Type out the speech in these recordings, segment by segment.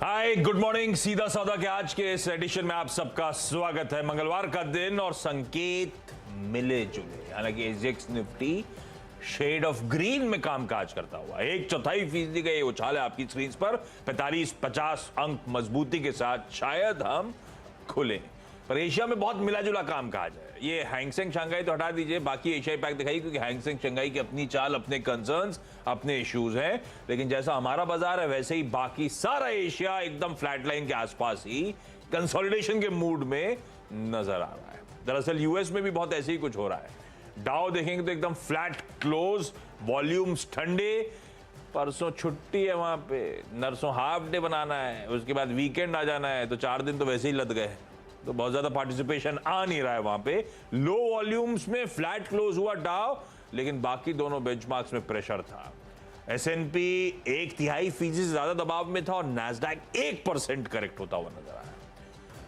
Hi good morning. सीधा सौदा के आज के इस एडिशन में आप सबका स्वागत है। मंगलवार का दिन और संकेत मिले जुले, हालांकि SGX Nifty shade of green में कामकाज करता हुआ 1/4% का ये उछाल है आपकी स्क्रीन पर। 45-50 अंक मजबूती के साथ शायद हम खुले, पर एशिया में बहुत मिला जुला कामकाज है। ये हैंगसेंग शंघाई तो हटा दीजिए, बाकी एशियाई पैक दिखाई, क्योंकि हैंगसेंग शंघाई की अपनी चाल, अपने कंसर्न्स, अपने इश्यूज हैं। लेकिन जैसा हमारा बाजार है वैसे ही बाकी सारा एशिया एकदम फ्लैट लाइन के आसपास ही कंसोलिडेशन के मूड में नजर आ रहा है। दरअसल यूएस में भी बहुत ऐसे ही कुछ हो रहा है। डाउ देखेंगे तो एकदम फ्लैट क्लोज, वॉल्यूम्स ठंडे। परसों छुट्टी है वहां पे, नरसों हाफ डे बनाना है, उसके बाद वीकेंड आ जाना है, तो 4 दिन तो वैसे ही लद गए, तो बहुत ज्यादा पार्टिसिपेशन आ नहीं रहा है वहां पे। लो वॉल्यूम्स में फ्लैट क्लोज हुआ डाउ, लेकिन बाकी दोनों बेंचमार्क्स में प्रेशर था। एसएनपी 1/3% से ज्यादा दबाव में था और नैस्डैक 1% करेक्ट होता हुआ नजर आया।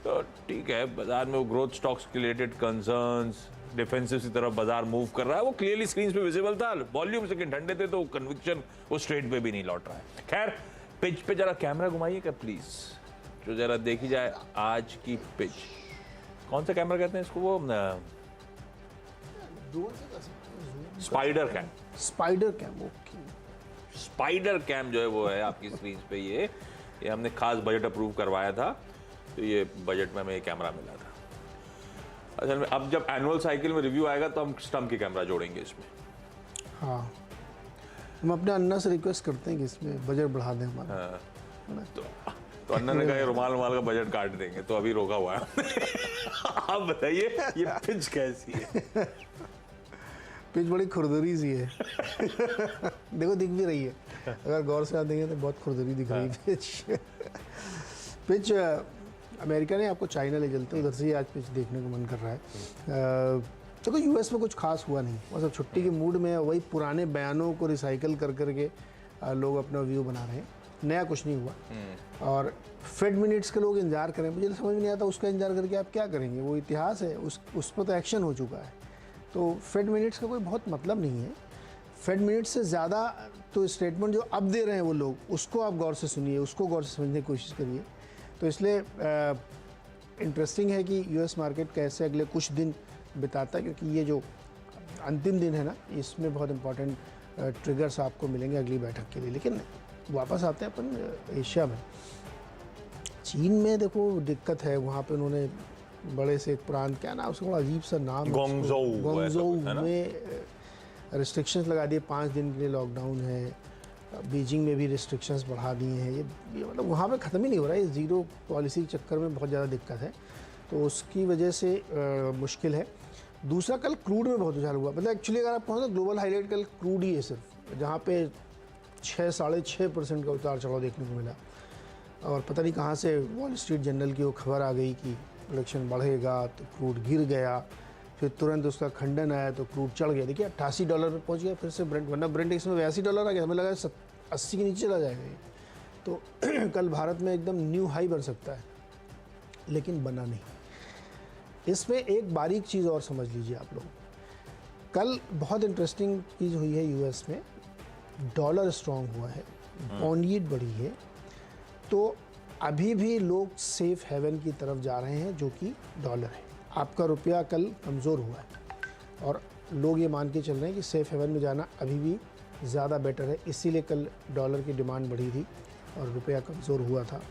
तो ठीक है, बाजार में वो ग्रोथ स्टॉक्स के रिलेटेड कंसर्न्स, डिफेंसिव की तरफ बाजार मूव कर रहा है, वो क्लियरली स्क्रीन पे विजिबल था। वॉल्यूम लेकिन ठंडे थे, तो कन्विक्शन उस ट्रेड पे भी नहीं लौट रहा है। खैर, पिच पे जरा कैमरा घुमाइएगा प्लीज, जो जरा देखी जाए आज की पिच। कौन सा कैमरा कहते हैं इसको? वो spider cam. Spider cam, okay. Spider cam जो है वो है आपकी स्क्रीन पे। ये हमने खास बजट अप्रूव करवाया था, तो ये बजट में हमें ये कैमरा मिला था। असल में अब जब एनुअल साइकिल में रिव्यू आएगा तो हम स्टम्प की कैमरा जोड़ेंगे इसमें। हाँ, हम अपने अन्ना से रिक्वेस्ट करते हैं कि इसमें बजट बढ़ा दें हमारा। हाँ। तो अन्ना ने कहा ये रुमाल का बजट काट देंगे, तो अभी रोका हुआ है। आप बताइए ये पिच कैसी है? पिच बड़ी खुरदरी सी है। देखो, दिख भी रही है, अगर गौर से आप देखें तो बहुत खुरदरी दिख रही है पिच। पिच अमेरिका ने आपको चाइना ले चलते, उधर से ही आज पिच देखने को मन कर रहा है। देखो, यूएस में कुछ खास हुआ नहीं, मतलब छुट्टी के मूड में वही पुराने बयानों को रिसाइकल कर करके लोग अपना व्यू बना रहे हैं, नया कुछ नहीं हुआ। और फेड मिनट्स के लोग इंतजार करें, मुझे समझ में नहीं आता उसका इंतजार करके आप क्या करेंगे, वो इतिहास है, उस पर तो एक्शन हो चुका है। तो फेड मिनट्स का कोई बहुत मतलब नहीं है। फेड मिनट्स से ज़्यादा तो स्टेटमेंट जो अब दे रहे हैं वो लोग, उसको आप गौर से सुनिए, उसको गौर से समझने की कोशिश करिए। तो इसलिए इंटरेस्टिंग है कि यूएस मार्केट कैसे अगले कुछ दिन बिताता है, क्योंकि ये जो अंतिम दिन है ना, इसमें बहुत इंपॉर्टेंट ट्रिगर्स आपको मिलेंगे अगली बैठक के लिए। लेकिन वापस आते हैं अपन एशिया में। चीन में देखो दिक्कत है, वहाँ पे उन्होंने बड़े से एक प्रांत, क्या नाम उसका, बड़ा अजीब सा नाम, गोंगजोउ में रिस्ट्रिक्शंस लगा दिए, 5 दिन के लिए लॉकडाउन है। बीजिंग में भी रिस्ट्रिक्शंस बढ़ा दिए हैं। ये मतलब वहाँ पे ख़त्म ही नहीं हो रहा है, जीरो पॉलिसी के चक्कर में बहुत ज़्यादा दिक्कत है, तो उसकी वजह से मुश्किल है। दूसरा, कल क्रूड में बहुत उछाल हुआ, मतलब एक्चुअली अगर आप कहोगे तो ग्लोबल हाईलाइट कल क्रूड ही है सिर्फ, जहाँ पे 6-6.5% का उतार चढ़ाव देखने को मिला। और पता नहीं कहाँ से वॉल स्ट्रीट जर्नल की वो खबर आ गई कि प्रोडक्शन बढ़ेगा तो क्रूड गिर गया, फिर तुरंत उसका खंडन आया तो क्रूड चढ़ गया। देखिए $88 पे पहुँच गया फिर से ब्रेंट, वरना ब्रेंट इसमें $82 आ गया, हमें लगा 80 के नीचे चला जाएगा ये। तो कल भारत में एकदम न्यू हाई बन सकता है, लेकिन बना नहीं। इसमें एक बारीक चीज़ और समझ लीजिए आप लोग, कल बहुत इंटरेस्टिंग चीज़ हुई है यूएस में। डॉलर स्ट्रॉन्ग हुआ है, बॉन्ड यील्ड बढ़ी है, तो अभी भी लोग सेफ हेवन की तरफ जा रहे हैं, जो कि डॉलर है। आपका रुपया कल कमज़ोर हुआ है और लोग ये मान के चल रहे हैं कि सेफ हेवन में जाना अभी भी ज़्यादा बेटर है, इसीलिए कल डॉलर की डिमांड बढ़ी थी और रुपया कमज़ोर हुआ था।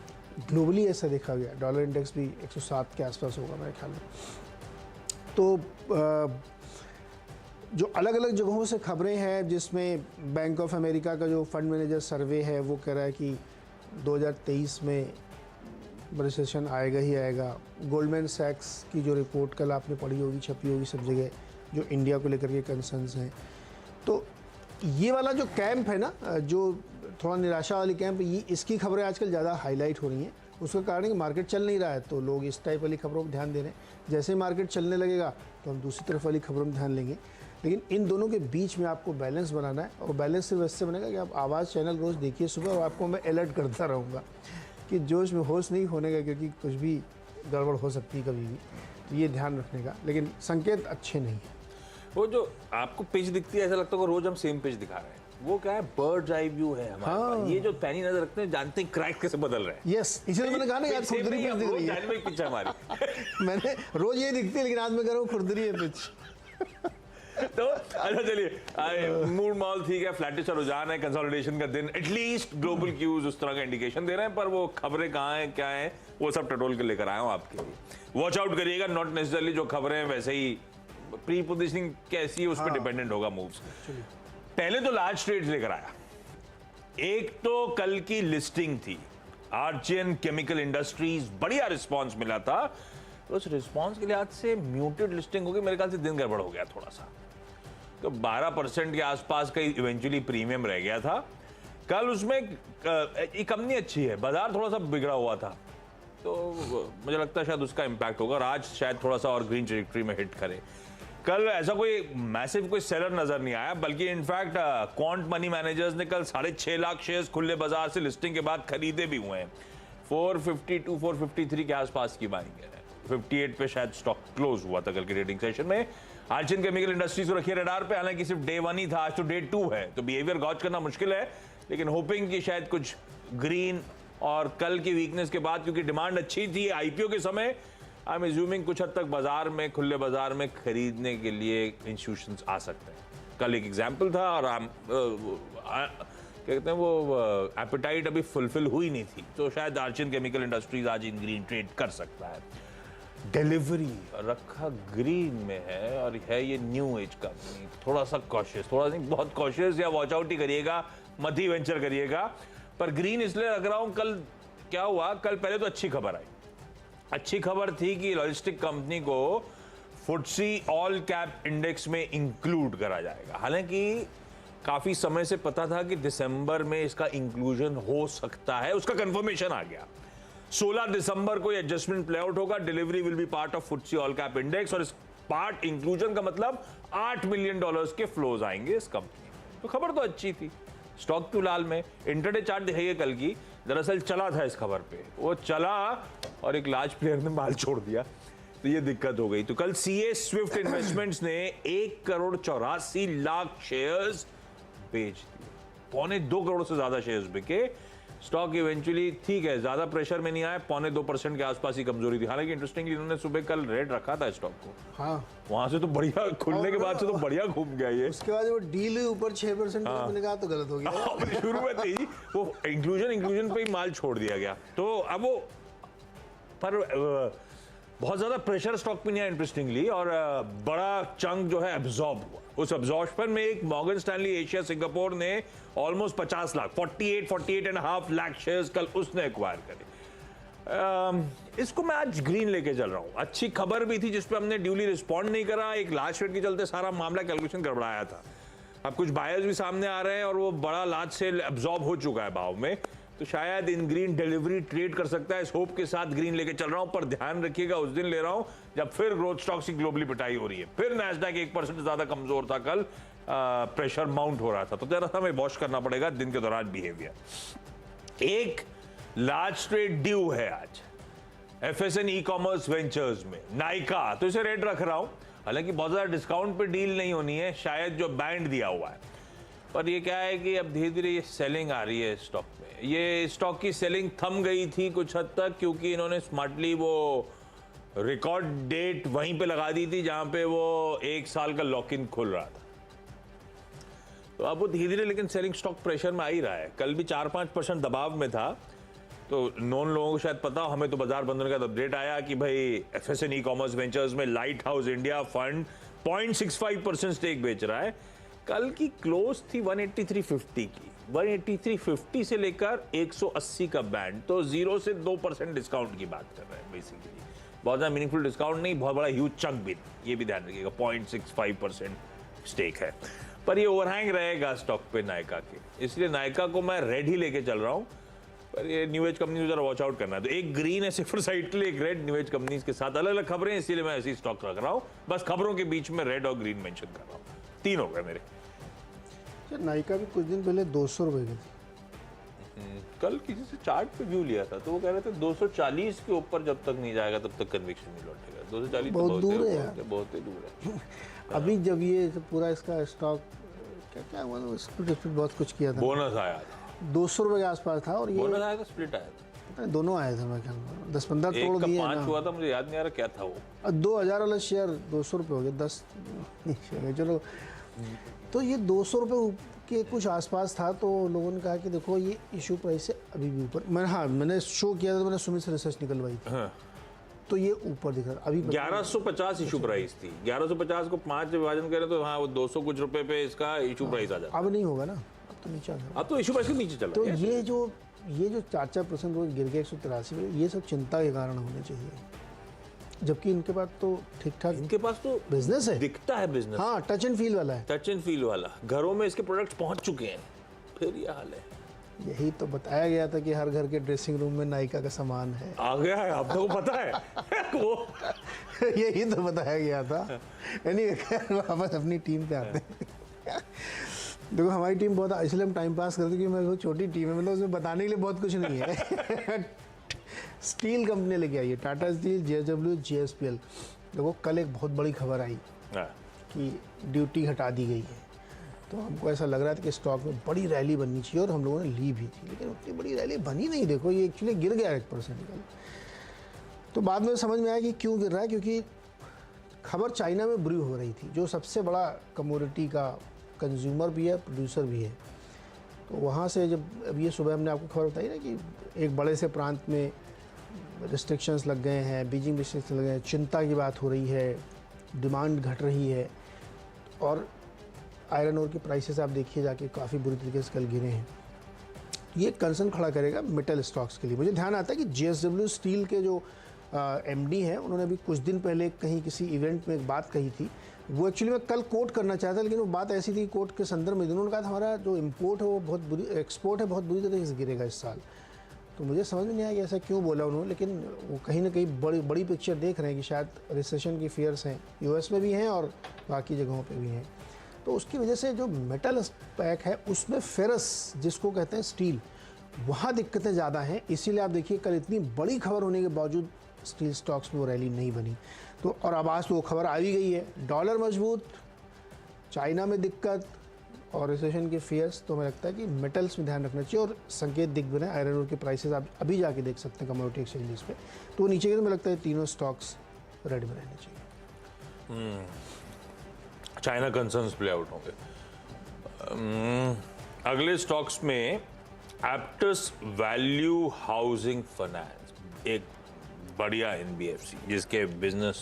ग्लोबली ऐसा देखा गया, डॉलर इंडेक्स भी 107 के आसपास होगा मेरे ख्याल में। तो जो अलग अलग जगहों से खबरें हैं, जिसमें बैंक ऑफ अमेरिका का जो फंड मैनेजर सर्वे है वो कह रहा है कि 2023 में रिसेशन आएगा ही आएगा। गोल्डमैन सैक्स की जो रिपोर्ट कल आपने पढ़ी होगी, छपी होगी सब जगह, जो इंडिया को लेकर के कंसर्न्स हैं। तो ये वाला जो कैंप है ना, जो थोड़ा निराशा वाली कैंप, ये इसकी खबरें आजकल ज़्यादा हाईलाइट हो रही हैं। उसका कारण है कि मार्केट चल नहीं रहा है, तो लोग इस टाइप वाली खबरों पर ध्यान दे रहे हैं। जैसे ही मार्केट चलने लगेगा तो हम दूसरी तरफ वाली खबरों में ध्यान लेंगे। लेकिन इन दोनों के बीच में आपको बैलेंस बनाना है, और बैलेंस सिर्फ इससे बनेगा कि आप आवाज़ चैनल रोज़ देखिए सुबह, और आपको मैं अलर्ट करता रहूँगा कि जोश में होश नहीं होने का, क्योंकि कुछ भी गड़बड़ हो सकती है कभी भी, तो ये ध्यान रखने का। लेकिन संकेत अच्छे नहीं है। वो जो आपको पिच दिखती है, ऐसा लगता है रोज हम सेम पिच दिखा रहे हैं। वो क्या है, बर्ड आई व्यू है हमारे हाँ। पास। ये जो पैनी नजर रखते हैं, जानते हैं क्रैक कैसे बदल रहे हैं। यस, इसीलिए मैंने कहा ना यार खुरदरी पिच दिख रही है। पीछे हमारी मैंने रोज ये दिखती है, लेकिन आज मैं कह रहा हूँ खुरदरी है पिच। तो अच्छा चलिए, मूड माहौल ठीक है, फ्लैटिश रुझान है, कंसोलिडेशन का दिन, एटलीस्ट ग्लोबल क्यूज उस तरह का इंडिकेशन दे रहे हैं, पर वो खबरें कहाँ हैं, क्या हैं, वो सब टटोल के लेकर आया हूँ आपके लिए। वॉच आउट करिएगा, नॉट नेसेसरली जो खबरें हैं वैसे ही प्री पोजीशनिंग कैसी है उस पर डिपेंडेंट होगा मूव्स। पहले तो लार्ज ट्रेड्स लेकर आया। एक तो कल की लिस्टिंग थी आर्चियन केमिकल इंडस्ट्रीज, बढ़िया रिस्पांस मिला था। उस रिस्पांस के लिहाज से म्यूटेड लिस्टिंग होगी, मेरे ख्याल से दिन गड़बड़ हो गया थोड़ा सा, तो 12% के आसपास का इवेंचुअली प्रीमियम रह गया था कल। उसमें ये कंपनी अच्छी है, बाजार थोड़ा सा बिगड़ा हुआ था, तो मुझे लगता है शायद उसका इंपैक्ट होगा और आज शायद थोड़ा सा और ग्रीन ट्रेजेक्टरी में हिट करे। कल ऐसा कोई मैसिव कोई सेलर नजर नहीं आया, बल्कि इनफैक्ट क्वांट मनी मैनेजर्स ने कल 6.5 लाख शेयर्स खुले बाजार से लिस्टिंग के बाद खरीदे भी हुए हैं। 452 453 के आसपास की बाइंग है, 58 पे शायद स्टॉक क्लोज हुआ था कल के ट्रेडिंग सेशन में। आर्चियन केमिकल इंडस्ट्रीज को रखिए रडार पे, हालांकि सिर्फ डे 1 ही था, आज तो डे 2 है, तो बिहेवियर गॉज करना मुश्किल है, लेकिन होपिंग कि शायद कुछ ग्रीन और कल की वीकनेस के बाद, क्योंकि डिमांड अच्छी थी आईपीओ के समय, आई एम एज्यूमिंग कुछ हद तक बाजार में, खुले बाजार में खरीदने के लिए इंस्टीट्यूशंस आ सकते हैं। कल एक एग्जांपल था और कहते हैं वो एपेटाइट अभी फुलफिल हुई नहीं थी, तो शायद आर्चियन केमिकल इंडस्ट्रीज आज इन ग्रीन ट्रेड कर सकता है। डिलीवरी रखा ग्रीन में है और है ये न्यू एज कंपनी, थोड़ा सा कॉशियस, थोड़ा नहीं बहुत कॉशियस, या वॉच आउट ही करिएगा, मत ही वेंचर करिएगा। पर ग्रीन इसलिए रख रहा हूं, कल क्या हुआ, कल पहले तो अच्छी खबर आई। अच्छी खबर थी कि लॉजिस्टिक कंपनी को फुटसी ऑल कैप इंडेक्स में इंक्लूड करा जाएगा। हालांकि काफी समय से पता था कि दिसंबर में इसका इंक्लूजन हो सकता है, उसका कंफर्मेशन आ गया। 16 दिसंबर को एडजस्टमेंट प्ले आउट होगा, delivery will be part of FTSE all cap index, और इस पार्ट इंक्लूजन का मतलब $8 मिलियन के फ्लोज आएंगे इस कंपनी में। तो खबर तो अच्छी थी, स्टॉक क्यों लाल में। इंटरडे चार्ट दिखाइए कल की, दरअसल चला था इस खबर पे, वो चला और एक लार्ज प्लेयर ने माल छोड़ दिया, तो ये दिक्कत हो गई। तो कल सीए स्विफ्ट इन्वेस्टमेंट्स ने 1,84,00,000 शेयर्स बेच दिए, 2.25 करोड़ से ज्यादा शेयर्स बिके। स्टॉक इवेंचुअली ठीक है, ज्यादा प्रेशर में नहीं आया, 2.25% के आसपास ही कमजोरी थी। हालांकि इंटरेस्टिंगली इन्होंने सुबह कल रेट रखा था स्टॉक को, हाँ, वहां से तो बढ़िया खुलने के बाद से तो बढ़िया घूम गया ये। उसके बाद वो डील ऊपर 6% मैंने कहा तो गलत हो गया। शुरू में थी वो इंक्लूजन पे ही माल छोड़ दिया गया, तो अब वो पर बहुत ज्यादा प्रेशर स्टॉक पे नहीं आया इंटरेस्टिंगली, और बड़ा चंक जो है एब्जॉर्ब हुआ। उस एब्जॉर्प्शन में एक मॉर्गन स्टैनली एशिया सिंगापुर ने ऑलमोस्ट 50 लाख 48.5 लाख शेयर्स कल उसने एक्वायर करे। इसको मैं आज ग्रीन लेके चल रहा हूं। अच्छी खबर भी थी जिसपे हमने ड्यूली रिस्पॉन्ड नहीं करा, एक लार्ज ट्रेड के चलते सारा मामला कैलकुलेशन गड़बड़ाया था। अब कुछ बायर्स भी सामने आ रहे हैं और वो बड़ा लार्ज सेल एब्जॉर्ब हो चुका है भाव में, तो शायद इन ग्रीन डिलीवरी ट्रेड कर सकता है। इस होप के साथ ग्रीन लेके चल रहा हूं, पर ध्यान रखिएगा उस दिन ले रहा हूं जब फिर ग्रोथ स्टॉक्स की ग्लोबली पिटाई हो रही है, फिर नैस्डैक 1% ज्यादा कमजोर था कल, प्रेशर माउंट हो रहा था, तो जरा सा हमें वॉच करना पड़ेगा दिन के दौरान बिहेवियर। एक लार्ज ट्रेड ड्यू है आज एफएसएन ई कॉमर्स वेंचर्स में, नाइका, तो इसे रेट रख रहा हूं। हालांकि बहुत ज्यादा डिस्काउंट पे डील नहीं होनी है, शायद जो बैंड दिया हुआ है, पर ये क्या है कि अब धीरे धीरे ये सेलिंग आ रही है स्टॉक में। ये स्टॉक की सेलिंग थम गई थी कुछ हद तक, क्योंकि इन्होंने स्मार्टली वो रिकॉर्ड डेट वहीं पे लगा दी थी जहां पे वो 1 साल का लॉक इन खुल रहा था, तो अब वो धीरे धीरे लेकिन सेलिंग स्टॉक प्रेशर में आ ही रहा है। कल भी 4-5% दबाव में था, तो नॉन लोगों को शायद पता हो, हमें तो बाजार बंद होने का अपडेट आया कि भाई एफएसएन ई कॉमर्स वेंचर्स में Lighthouse India fund 0.65% stake बेच रहा है। कल की क्लोज थी 183.50 की, 183.50 से लेकर 180 का बैंड, तो 0 से 2% डिस्काउंट की बात कर रहे हैं बेसिकली। बहुत ज्यादा मीनिंगफुल डिस्काउंट नहीं, बहुत बड़ा ह्यूज चंक भी नहीं, ये भी ध्यान रखिएगा। 0.65% स्टेक है, पर ये ओवरहैंग रहेगा स्टॉक पे नायका के, इसलिए नायका को मैं रेड ही लेके चल रहा हूं। पर ये न्यू एज कंपनी जरा वॉच आउट करना है, तो एक ग्रीन है सिफर साइड के लिए, एक रेड न्यू एज कंपनीज के साथ अलग अलग खबरें, इसीलिए मैं ऐसी स्टॉक रख रहा हूं। बस खबरों के बीच में रेड और ग्रीन मेंशन कर रहा हूं, 3 हो गए मेरे। नायका भी कुछ दिन पहले 200 रुपए की थी। कल किसी से चार्ट पे व्यू लिया था, तो वो कह रहे थे 240 के ऊपर जब तक नहीं जाएगा तब तक कन्विक्शन नहीं लौटेगा। 240 बहुत दूर है यार, बहुत ही दूर है। अभी जब ये पूरा इसका स्टॉक क्या क्या हुआ था, स्प्लिट बहुत कुछ किया था। बोनस आया था, 200 रुपये के आसपास था, और ये बोनस आया था, स्प्लिट आया था, पता नहीं, दोनों आए थे मेरे ख्याल में, 10-15 एक तोड़ का दिए 5 ना। हुआ था, मुझे याद नहीं आ रहा क्या था वो। 2000 वाला शेयर 200 रुपये हो गया, 10 शेयर, चलो। तो ये 200 रुपये के कुछ आसपास था, तो लोगों ने कहा कि देखो ये इशू प्राइस से अभी भी ऊपर। मैंने शो किया था, तो मैंने सुमित से रिसर्च निकलवाई थी, हाँ। तो ये ऊपर दिख रहा अभी 1150 इशू प्राइस थी, 1150 को 5 विभाजन करें तो हाँ वो 200 कुछ रुपए पे इसका इशू प्राइस आ जाता। अब नहीं होगा ना, अब तो नीचे आ गया। अब तो इशू प्राइस के नीचे चला तो गया। ये जो 4% रोज गिर गया 183 पे, ये सब चिंता के कारण होने चाहिए, जबकि इनके पास तो ठीक ठाक इनके पास तो बिजनेस है, दिखता है बिजनेस, हाँ, टच एंड फील वाला है। टच एंड फील वाला, घरों में इसके प्रोडक्ट्स पहुंच चुके हैं, फिर ये हाल है। यही तो बताया गया था कि हर घर के ड्रेसिंग रूम में नायिका का सामान है। आ गया है, आप लोगों को पता है वो यही तो बताया गया था। वापस अपनी टीम पे आते हैं। देखो हमारी टीम बहुत, इसलिए हम टाइम पास करते हैं क्योंकि बहुत छोटी टीम है, मतलब उसमें बताने के लिए बहुत कुछ नहीं है। स्टील कंपनी लेके आई है, टाटा स्टील, JSW, JSPL। देखो कल एक बहुत बड़ी खबर आई कि ड्यूटी हटा दी गई है, तो हमको ऐसा लग रहा था कि स्टॉक में बड़ी रैली बननी चाहिए, और हम लोगों ने ली भी थी, लेकिन उतनी बड़ी रैली बनी नहीं। देखो ये एक्चुअली गिर गया 1% कल। तो बाद में समझ में आया कि क्यों गिर रहा है, क्योंकि खबर चाइना में ब्रू हो रही थी, जो सबसे बड़ा कमोडिटी का कंज्यूमर भी है, प्रोड्यूसर भी है। तो वहाँ से जब, अब ये सुबह हमने आपको खबर बताई ना कि एक बड़े से प्रांत में रिस्ट्रिक्शंस लग गए हैं, बीजिंग रिस्ट्रिक्शंस लग गए हैं, चिंता की बात हो रही है, डिमांड घट रही है, और आयरन ओर के प्राइसेस आप देखिए जाके काफ़ी बुरी तरीके से कल गिरे हैं। ये कंसर्न खड़ा करेगा मेटल स्टॉक्स के लिए। मुझे ध्यान आता है कि JSW स्टील के जो MD हैं, उन्होंने अभी कुछ दिन पहले कहीं किसी इवेंट में एक बात कही थी, वो एक्चुअली मैं कल कोट करना चाहता, लेकिन वो बात ऐसी थी कोट के संदर्भ में, उन्होंने कहा था हमारा जो इम्पोर्ट है वो बहुत बुरी, एक्सपोर्ट है बहुत बुरी तरीके से गिरेगा इस साल। तो मुझे समझ में नहीं आया कि ऐसा क्यों बोला उन्होंने, लेकिन वो कहीं ना कहीं बड़ी पिक्चर देख रहे हैं कि शायद रिसेशन की फियर्स हैं, US में भी हैं और बाकी जगहों पे भी हैं। तो उसकी वजह से जो मेटल पैक है उसमें फेरस, जिसको कहते हैं स्टील, वहाँ दिक्कतें ज़्यादा हैं। इसीलिए आप देखिए कल इतनी बड़ी खबर होने के बावजूद स्टील स्टॉक्स में वो रैली नहीं बनी। तो और अब आज तो वो खबर आ भी गई है, डॉलर मजबूत, चाइना में दिक्कत और रिसेशन के फियर्स। तो हमें लगता है कि मेटल्स में ध्यान रखना चाहिए, और संकेत दिख भी रहे हैं। आयरन ओर के प्राइसेस आप अभी जाके देख सकते हैं कमोडिटी एक्सचेंजेस पे, तो नीचे के, तो मुझे लगता है तीनों स्टॉक्स रेड में रहने चाहिए। चाइना कंसर्न्स प्ले आउट होंगे। अगले स्टॉक्स में एप्टस वैल्यू हाउसिंग फाइनेंस, एक बढ़िया NBFC जिसके business,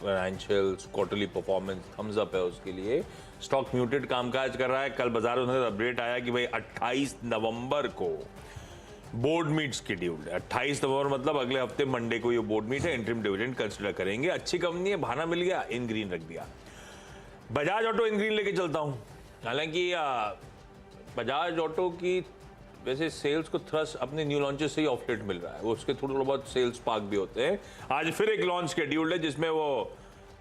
financials, quarterly performance thumbs up है उसके लिए। स्टॉक म्यूटेड कामकाज कर रहा है। कल बाजार में अपडेट आया कि भाई 28 नवंबर को बोर्ड मीट शेड्यूल्ड है। 28 नवंबर मतलब अगले हफ्ते मंडे को ये बोर्ड मीट है, इंटरिम डिविडेंड कंसिडर करेंगे। अच्छी कंपनी है, बहाना मिल गया, इन ग्रीन रख दिया। बजाज ऑटो इन ग्रीन लेके चलता हूं। हालांकि बजाज ऑटो की वैसे सेल्स को थ्रस्ट अपने न्यू लॉन्चेस से ही ऑफसेट मिल रहा है, वो उसके थोड़ा बहुत सेल्स पार्क भी होते हैं। आज फिर एक लॉन्च शेड्यूल्ड है जिसमें वो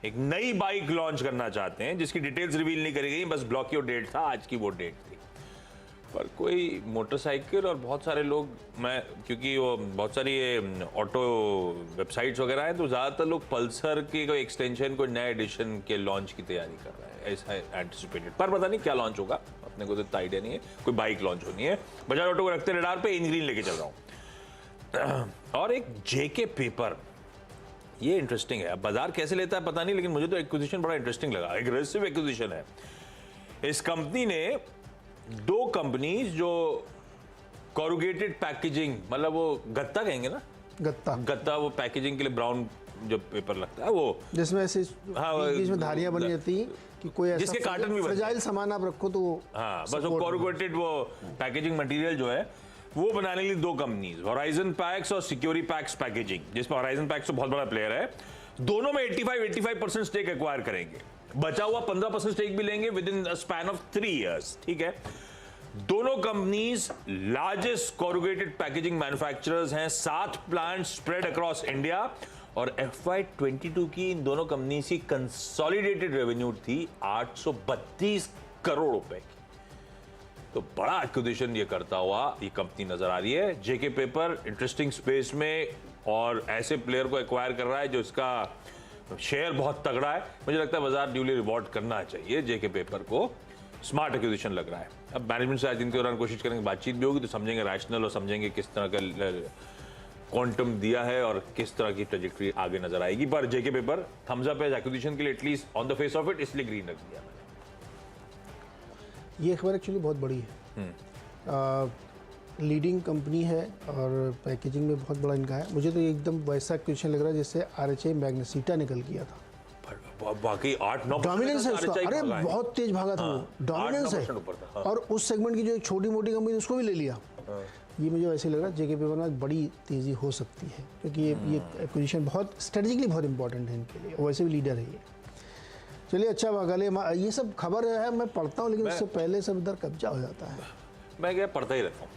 एक नई बाइक लॉन्च करना चाहते हैं, जिसकी डिटेल्स रिवील नहीं करी गई, बस ब्लॉक की डेट था, आज की वो डेट थी। पर कोई मोटरसाइकिल और बहुत सारे लोग, मैं क्योंकि वो बहुत सारी ये ऑटो वेबसाइट्स वगैरह हैं, तो ज़्यादातर लोग पल्सर के कोई एक्सटेंशन, कोई नए एडिशन के लॉन्च की तैयारी कर रहे हैं, ऐसा एंटिसिपेटेड। पर पता नहीं क्या लॉन्च होगा, अपने को तो इतना आइडिया नहीं है। कोई बाइक लॉन्च होनी है, बजाज ऑटो को रखते रडार पे, इन ग्रीन लेके चल रहा हूँ। और एक JK पेपर, ये इंटरेस्टिंग है। अब बाजार कैसे लेता है पता नहीं, लेकिन मुझे तो एक्विजिशन बड़ा इंटरेस्टिंग लगा। एग्रेसिव एक्विजिशन है। इस कंपनी ने 2 कंपनीज जो कॉरुगेटेड पैकेजिंग, मतलब वो गत्ता कहेंगे ना, गत्ता वो पैकेजिंग के लिए ब्राउन जो पेपर लगता है, वो जिसमें ऐसे बीच में धारियां बनी द- जाती हैं कि कोई ऐसा जिसके कार्टन भी बनते हैं। फ्रेजाइल सामान आप रखो तो वो हाँ, बस वो कॉरुगेटेड वो पैकेजिंग मटेरियल जो है वो बनाने के लिए 2 कंपनीज, होराइजन पैक्स और सिक्योरी पैक्स पैकेजिंग, जिसमें होराइजन पैक्स तो बहुत बड़ा प्लेयर है। दोनों में 85% स्टेक एक्वायर करेंगे, बचा हुआ 15% स्टेक भी लेंगे with in span of 3 years. ठीक है, दोनों companies largest corrugated packaging manufacturers हैं, 7 प्लांट स्प्रेड अक्रॉस इंडिया, और FY22 की इन दोनों कंपनी की कंसोलिडेटेड रेवेन्यू थी 832 करोड़ रुपए की। तो बड़ा एक्विजिशन ये करता हुआ ये कंपनी नजर आ रही है। JK पेपर इंटरेस्टिंग स्पेस में, और ऐसे प्लेयर को एक्वायर कर रहा है जो इसका शेयर बहुत तगड़ा है। मुझे लगता है बाजार ड्यूली रिवॉर्ड करना चाहिए JK पेपर को। स्मार्ट एक्विजिशन लग रहा है। अब मैनेजमेंट से आज इनके दौरान कोशिश करेंगे, बातचीत भी होगी तो समझेंगे रैशनल और समझेंगे किस तरह का क्वांटम दिया है और किस तरह की ट्रेजेक्टरी आगे नजर आएगी। पर जेके पेपर थम्स अप है एक्विजिशन के लिए, at least on the face of it, इसलिए ग्रीन रख दिया मैंने। ये खबर एक्चुअली बहुत बड़ी है। लीडिंग कंपनी है और पैकेजिंग में बहुत बड़ा इनका है। मुझे तो ये एकदम वैसा क्वेश्चन लग रहा है जिससे आरएचआई मैग्नेसिटा निकल गया था। बाकी 8-9 डोमिनेंस है उसका, अरे बहुत तेज भागा था वो, डोमिनेंस है। और उस सेगमेंट की जो एक छोटी मोटी कंपनी उसको भी ले लिया। ये मुझे वैसे लग रहा है जेके पेपर में बड़ी तेजी हो सकती है, क्योंकि ये एक्विजिशन बहुत स्ट्रेटेजिकली बहुत इंपॉर्टेंट है इनके लिए, वैसे भी लीडर है ये। चलिए अच्छा भागले, ये सब खबर है मैं पढ़ता हूँ, लेकिन उससे पहले सब इधर कब्जा हो जाता है। मैं क्या पढ़ता ही रहता हूँ।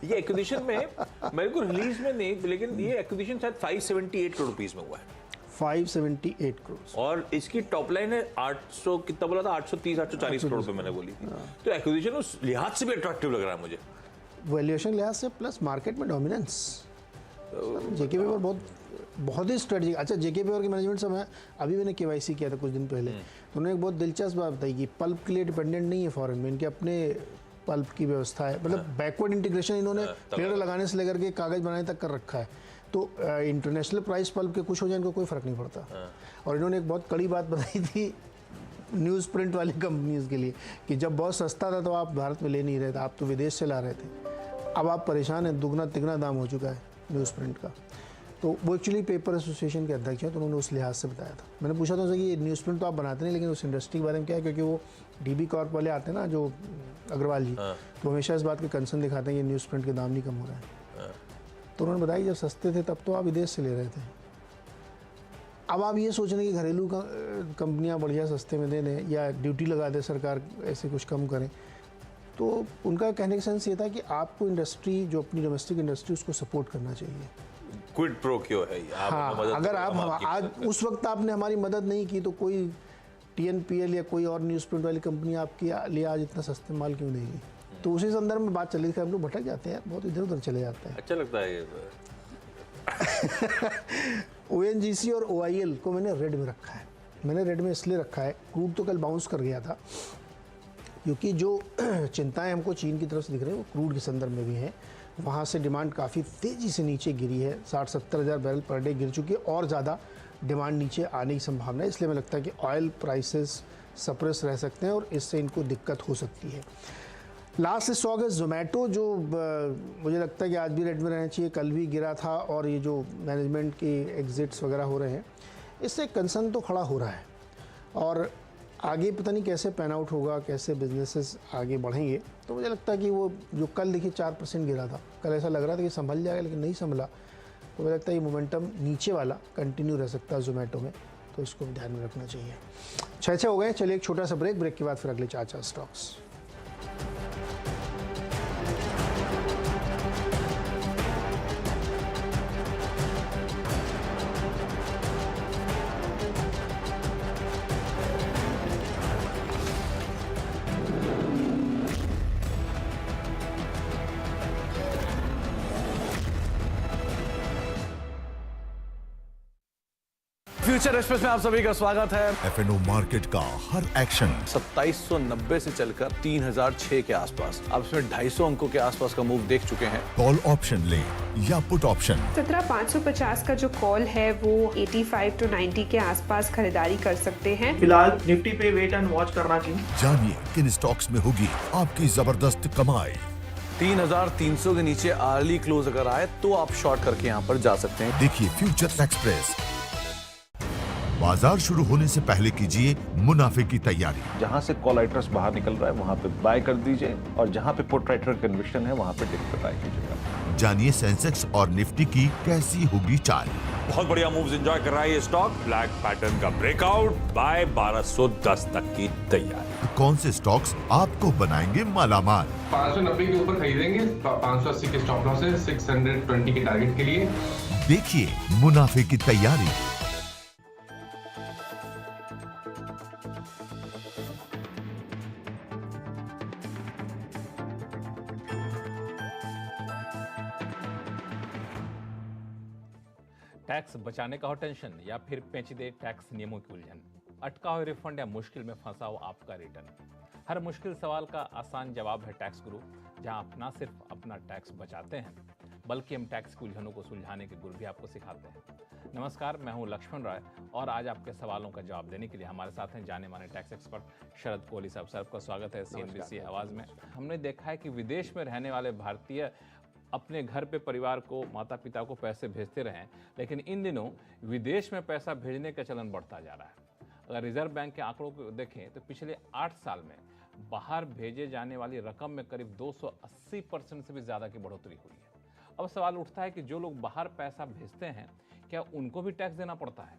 ये एक्विजिशन में मेरे को रिलीज में नहीं, लेकिन ये एक्विजिशन शायद 578 करोड़ रुपीस में हुआ है। 578 करोड़ और इसकी टॉप लाइन है 800, कितना बोला था, 830-840 करोड़ पे मैंने बोली थी। तो एक्विजिशन उस लिहाज से भी अट्रैक्टिव लग रहा है मुझे, वैल्यूएशन लिहाज से प्लस मार्केट में डोमिनेंस। जेके पेपर बहुत ही स्ट्रेटजिक। अच्छा, जेके पेपर की मैनेजमेंट से मैं अभी मैंने केवाईसी किया था कुछ दिन पहले, तो उन्होंने एक बहुत दिलचस्प बात बताई कि पल्प के लिए डिपेंडेंट नहीं है फॉरेन में, इनके अपने पल्प की व्यवस्था है। मतलब बैकवर्ड इंटीग्रेशन इन्होंने पेड़ लगाने से लेकर के कागज बनाने तक कर रखा है। तो इंटरनेशनल प्राइस पल्प के कुछ हो जाए इनको कोई फर्क नहीं पड़ता। और इन्होंने एक बहुत कड़ी बात बताई थी न्यूज़ प्रिंट वाली कंपनीज के लिए कि जब बहुत सस्ता था तो आप भारत में ले नहीं रहे थे, आप तो विदेश से ला रहे थे। अब आप परेशान हैं, दुगना तिगना दाम हो चुका है न्यूज़ प्रिंट का। तो वो एक्चुअली पेपर एसोसिएशन के अध्यक्ष हैं, तो उन्होंने उस लिहाज से बताया था। मैंने पूछा था उनसे कि ये न्यूज़ प्रिंट तो आप बनाते नहीं, लेकिन उस इंडस्ट्री के बारे में क्या है, क्योंकि वो डीबी कॉर्प वाले आते हैं ना, जो अग्रवाल जी, तो हमेशा इस बात के कंसर्न दिखाते हैं कि न्यूज़ प्रिंट के दाम नहीं कम हो रहा है। तो उन्होंने बताया जब सस्ते थे तब तो आप विदेश से ले रहे थे, अब आप ये सोच रहे हैं कि घरेलू कंपनियां बढ़िया सस्ते में दे दें या ड्यूटी लगा दे सरकार, ऐसे कुछ कम करें। तो उनका कहने का सेंस ये था कि आपको इंडस्ट्री, जो अपनी डोमेस्टिक इंडस्ट्री, उसको सपोर्ट करना चाहिए। क्विड प्रो क्यों है? हाँ, अगर आप आज उस वक्त आपने हमारी मदद नहीं की तो कोई TNPL या कोई और न्यूज़ प्रिंट वाली कंपनी आपके लिए आज इतना सस्ते माल क्यों देगी? तो उसी संदर्भ में बात चल रही थी। हम लोग भटक जाते हैं, बहुत इधर उधर चले जाते हैं। अच्छा लगता है ये। ONGC और OIL को मैंने रेड में रखा है। मैंने रेड में इसलिए रखा है, क्रूड तो कल बाउंस कर गया था, क्योंकि जो चिंताएं हमको चीन की तरफ से दिख रही है वो क्रूड के संदर्भ में भी हैं। वहाँ से डिमांड काफ़ी तेज़ी से नीचे गिरी है, 60-70 हज़ार बैरल पर डे गिर चुकी है और ज़्यादा डिमांड नीचे आने की संभावना है। इसलिए मुझे लगता है कि ऑयल प्राइसेस सप्रेस रह सकते हैं और इससे इनको दिक्कत हो सकती है। लास्ट स्टॉक है जोमेटो, जो मुझे लगता है कि आज भी रेड में रहना चाहिए। कल भी गिरा था और ये जो मैनेजमेंट के एग्जिट्स वगैरह हो रहे हैं, इससे कंसर्न तो खड़ा हो रहा है। और आगे पता नहीं कैसे पैन आउट होगा, कैसे बिजनेसेस आगे बढ़ेंगे। तो मुझे लगता है कि वो जो कल देखिए 4% गिरा था, कल ऐसा लग रहा था कि संभल जाएगा, लेकिन नहीं संभला। तो मुझे लगता है ये मोमेंटम नीचे वाला कंटिन्यू रह सकता है जोमेटो में, तो इसको ध्यान में रखना चाहिए। 6 हो गए, चलिए एक छोटा सा ब्रेक के बाद फिर अगले 4 स्टॉक्स। फ्यूचर एक्सप्रेस में आप सभी का स्वागत है। FNO मार्केट का हर एक्शन 2790 से चलकर 3006 के आसपास, अब इसमें 250 अंकों के आसपास का मूव देख चुके हैं। कॉल ऑप्शन ले या पुट ऑप्शन। 17550 का जो कॉल है वो 85 to 90 के आसपास खरीदारी कर सकते हैं। फिलहाल निफ्टी पे वेट एंड वॉच करना चाहिए। जानिए किन स्टॉक्स में होगी आपकी जबरदस्त कमाई। 3300 के नीचे अर्ली क्लोज अगर आए तो आप शॉर्ट करके यहाँ पर जा सकते हैं। देखिए फ्यूचर एक्सप्रेस। बाजार शुरू होने से पहले कीजिए मुनाफे की तैयारी। जहाँ से कॉल राइटर्स बाहर निकल रहा है वहाँ पे बाय कर दीजिए, और जहाँ पे पुट राइटर कन्विक्शन है वहाँ पे डिप पे बाय कीजिएगा। जानिए सेंसेक्स और निफ्टी की कैसी होगी चाल। बहुत बढ़िया मूव्स एंजॉय कर रहा है ये स्टॉक। ब्लैक पैटर्न का ब्रेकआउट, बाय 1210 तक की तैयारी। कौन से स्टॉक्स आपको बनाएंगे मालामाल? 590 के ऊपर खरीदेंगे, 580 के स्टॉप लॉस है, 620 के टारगेट के लिए। देखिए मुनाफे की तैयारी। टैक्स बचाने का हो टेंशन या फिर पेचीदे टैक्स नियमों की उलझन, अटका हो रिफंड या मुश्किल में फंसा हो आपका रिटर्न, हर मुश्किल सवाल का आसान जवाब है टैक्स गुरु, जहां आप न सिर्फ अपना टैक्स बचाते हैं बल्कि हम टैक्स की उलझनों को सुलझाने के गुर भी आपको सिखाते हैं। नमस्कार, मैं हूं लक्ष्मण राय और आज आपके सवालों का जवाब देने के लिए हमारे साथ हैं जाने माने टैक्स एक्सपर्ट शरद कोहली साहब। सर, आपका स्वागत है CNBC आवाज़ में। हमने देखा है कि विदेश में रहने वाले भारतीय अपने घर पे परिवार को, माता पिता को पैसे भेजते रहें, लेकिन इन दिनों विदेश में पैसा भेजने का चलन बढ़ता जा रहा है। अगर रिजर्व बैंक के आंकड़ों को देखें तो पिछले 8 साल में बाहर भेजे जाने वाली रकम में करीब 280% से भी ज़्यादा की बढ़ोतरी हुई है। अब सवाल उठता है कि जो लोग बाहर पैसा भेजते हैं, क्या उनको भी टैक्स देना पड़ता है?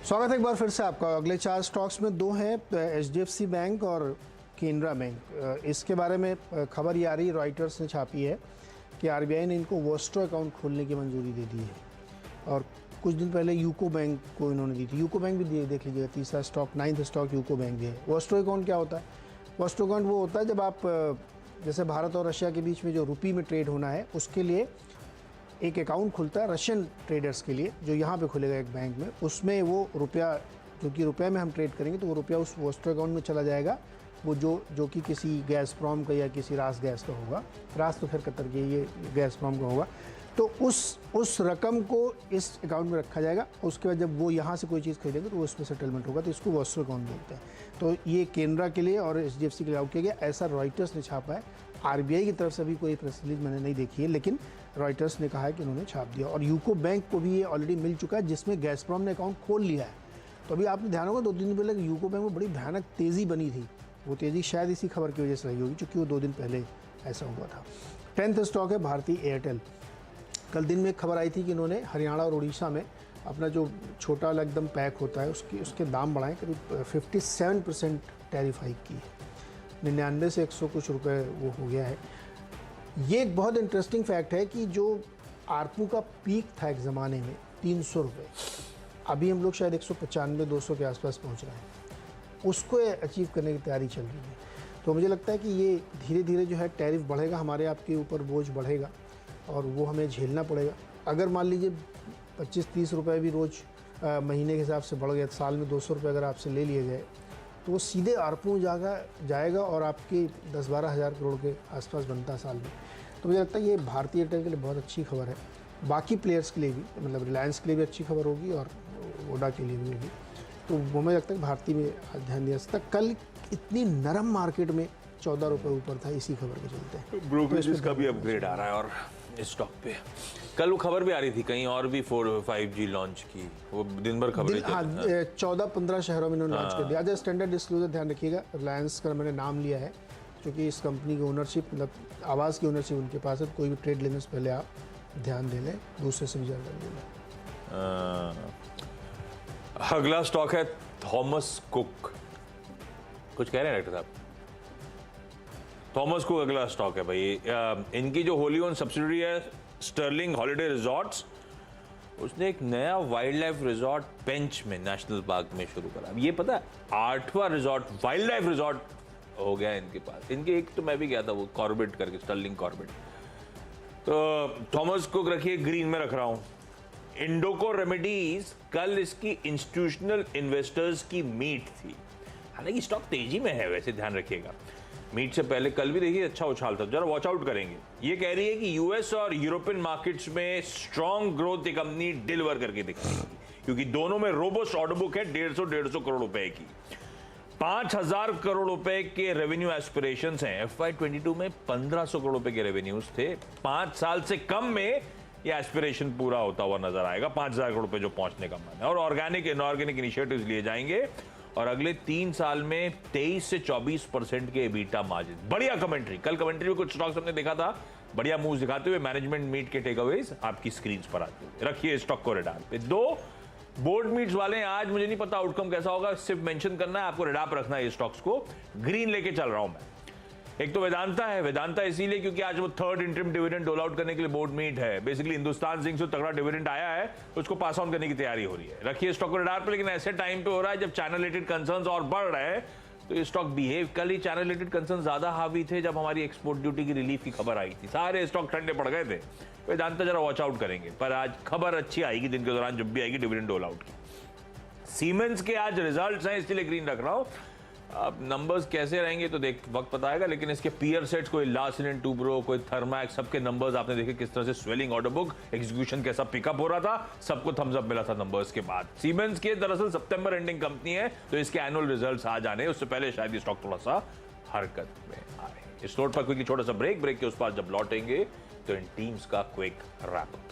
स्वागत है एक बार फिर से आपका। अगले 4 स्टॉक्स में 2 हैं, HDFC बैंक और केनरा बैंक। इसके बारे में खबर ये आ रही है, रॉयटर्स ने छापी है कि RBI ने इनको वोस्ट्रो अकाउंट खोलने की मंजूरी दे दी है और कुछ दिन पहले यूको बैंक को इन्होंने दी थी। यूको बैंक भी देख लीजिएगा, तीसरा stock, 9th stock UCO bank भी है। वोस्ट्रो अकाउंट क्या होता है? वोस्ट्रो अकाउंट वो होता है जब आप, जैसे भारत और रशिया के बीच में जो रुपी में ट्रेड होना है, उसके लिए एक अकाउंट खुलता है रशियन ट्रेडर्स के लिए, जो यहाँ पे खुलेगा एक बैंक में। उसमें वो रुपया, क्योंकि रुपये में हम ट्रेड करेंगे तो वो रुपया उस वोस्ट्रो अकाउंट में चला जाएगा, वो जो कि किसी गैसप्रॉम का या किसी रास गैस का होगा। रास तो खैर कतर के, ये गैसप्रॉम का होगा। तो उस रकम को इस अकाउंट में रखा जाएगा। उसके बाद जब वो यहाँ से कोई चीज़ खरीदेंगे तो वो उसमें सेटलमेंट होगा, तो इसको वोस्ट्रो अकाउंट बोलते हैं। तो ये केनरा के लिए और HDFC के लिए लागू किया गया, ऐसा रॉयटर्स ने छापा है। RBI की तरफ से अभी कोई प्रेस रिलीज मैंने नहीं देखी है, लेकिन रॉयटर्स ने कहा है कि उन्होंने छाप दिया। और यूको बैंक को भी ये ऑलरेडी मिल चुका है, जिसमें गैसप्रॉम ने अकाउंट खोल लिया है। तो अभी आपने ध्यान होगा 2 दिन पहले यूको बैंक में बड़ी भयानक तेज़ी बनी थी। वो तेज़ी शायद इसी खबर की वजह से रही होगी, क्योंकि वो 2 दिन पहले ऐसा हुआ था। 10th स्टॉक है भारतीय एयरटेल। कल दिन में एक खबर आई थी कि इन्होंने हरियाणा और उड़ीसा में अपना जो छोटा वाला एकदम पैक होता है उसके दाम बढ़ाएं, करीब 57% टैरिफ हाइक की है। 99 से 100 कुछ रुपये वो हो गया है। ये एक बहुत इंटरेस्टिंग फैक्ट है कि जो आरपू का पीक था एक ज़माने में 300 रुपये, अभी हम लोग शायद 195-200 के आसपास पहुँच रहे हैं। उसको अचीव करने की तैयारी चल रही है। तो मुझे लगता है कि ये धीरे धीरे जो है टैरिफ बढ़ेगा, हमारे आपके ऊपर बोझ बढ़ेगा और वो हमें झेलना पड़ेगा। अगर मान लीजिए 25-30 रुपये भी रोज़ महीने के हिसाब से बढ़ गया, साल में 200 रुपये अगर आपसे ले लिए गए, तो वो सीधे आरपू जाएगा और आपके 10-12 हज़ार करोड़ के आसपास बनता है साल में। तो मुझे लगता है ये भारतीय एयरटेल के लिए बहुत अच्छी खबर है। बाकी प्लेयर्स के लिए भी, मतलब रिलायंस के लिए भी अच्छी खबर होगी और वोडा के लिए भी होगी। तो वो मुझे लगता है भारतीय में ध्यान दिया सकता। कल इतनी नरम मार्केट में 14 रुपये ऊपर था, इसी खबर के चलते। ब्रोकरेज का भी अपग्रेड आ रहा है और इस स्टॉक पे कल वो खबर भी आ रही थी कहीं और भी 4-5G लॉन्च की, वो दिन भर खबरें। हाँ, 14-15 शहरों में इन्होंने लॉन्च कर दिया। आज स्टैंडर्ड डिस्क्लोजर ध्यान रखिएगा, रिलायंस का मैंने नाम लिया है क्योंकि इस कंपनी की ओनरशिप, मतलब आवाज़ की ओनरशिप उनके पास है। कोई भी ट्रेड लेने से पहले आप ध्यान दे लें, दूसरे से भी जानकारी ले लें। अगला स्टॉक है थॉमस कुक। कुछ कह रहे हैं डॉक्टर साहब? थॉमस कुक अगला स्टॉक है भाई। इनकी जो होली ओन सब्सिडरी है स्टर्लिंग हॉलिडे रिजॉर्ट्स, उसने एक नया वाइल्ड लाइफ रिजॉर्ट पेंच में नेशनल पार्क में शुरू करा। ये पता है 8वां रिजॉर्ट, वाइल्ड लाइफ रिजॉर्ट हो गया इनके पास। इनके एक तो मैं भी गया था, वो कॉर्बेट करके, स्टर्लिंग कॉर्बेट। तो थॉमस कुक रखिए, ग्रीन में रख रहा हूं। इंडोको रेमेडीज, कल इसकी इंस्टीट्यूशनल इन्वेस्टर्स की मीट थी। हालांकि स्टॉक तेजी में है, वैसे ध्यान रखिएगा। मीट से पहले कल भी देखिए अच्छा उछाल था, जरा वॉच आउट करेंगे। ये कह रही है कि US और यूरोपियन मार्केट्स में स्ट्रॉन्ग ग्रोथ ये कंपनी डिलीवर करके दिखाएगी, क्योंकि दोनों में रोबस्ट ऑर्डर बुक है 150 करोड़ रुपए की। 5000 करोड़ रुपए के रेवेन्यू एस्पिरेशंस हैं। FY22 में 1500 करोड़ रुपए के रेवेन्यूज थे। 5 साल से कम में ये एस्पिरेशन पूरा होता हुआ नजर आएगा। 5000 करोड़ रुपए जो पहुंचने का मन है, और ऑर्गेनिक इनऑर्गेनिक इनिशिएटिव्स लिए जाएंगे और अगले 3 साल में 23 से 24% के EBITDA मार्जिन। बढ़िया कमेंट्री, कल कमेंट्री में कुछ स्टॉक्स हमने देखा था बढ़िया मूव्स दिखाते हुए। मैनेजमेंट मीट के टेकअवेज आपकी स्क्रीन पर आते हुए। रखिए स्टॉक को रडार पे। 2 बोर्ड मीट्स वाले हैं आज, मुझे नहीं पता आउटकम कैसा होगा, सिर्फ मेंशन करना है आपको, रडार पर रखना है ये स्टॉक्स को। ग्रीन लेके चल रहा हूं मैं। एक तो वेदांता है, वेदांता इसीलिए क्योंकि आज वो 3rd इंटरिम डिविडेंड डोल आउट करने के लिए बोर्ड मीट है। बेसिकली हिंदुस्तान जिंक से तगड़ा डिविडेंड आया है, उसको पास ऑन करने की तैयारी हो रही है। रखिए स्टॉक को रडार पर, लेकिन ऐसे टाइम पे हो रहा है जब चाइना रिलेटेड कंसर्न्स और बढ़ रहे हैं, तो ये स्टॉक बिहेव, कल ही चाइना रिलेटेड कंसर्न ज्यादा हावी थे जब हमारी एक्सपोर्ट ड्यूटी की रिलीफ की खबर आई थी, सारे स्टॉक ठंडे पड़ गए थे। वेदांता जरा वॉच आउट करेंगे, पर आज खबर अच्छी आएगी दिन के दौरान जब भी आएगी डिविडेंड डोल आउट की। सीमेंस के आज रिजल्ट्स हैं, इसलिए ग्रीन रख रहा हूं। अब नंबर्स कैसे रहेंगे तो देख वक्त बताएगा, लेकिन इसके पीयर सेट्स कोई लार्सन & टुब्रो, कोई थर्मैक्स, सबके नंबर्स आपने देखे किस तरह से स्वेलिंग ऑर्डर बुक, एग्जीक्यूशन कैसा पिकअप हो रहा था, सबको थम्स अप मिला था नंबर्स के बाद। सीमेंस के दरअसल सितंबर एंडिंग कंपनी है, तो इसके एनुअल रिजल्ट्स आ जाने उससे पहले शायद ये स्टॉक थोड़ा सा हरकत में आए। इस नोट पर कोई छोटा सा ब्रेक के उस पास जब लौटेंगे तो इन टीम्स का क्विक रैप अप।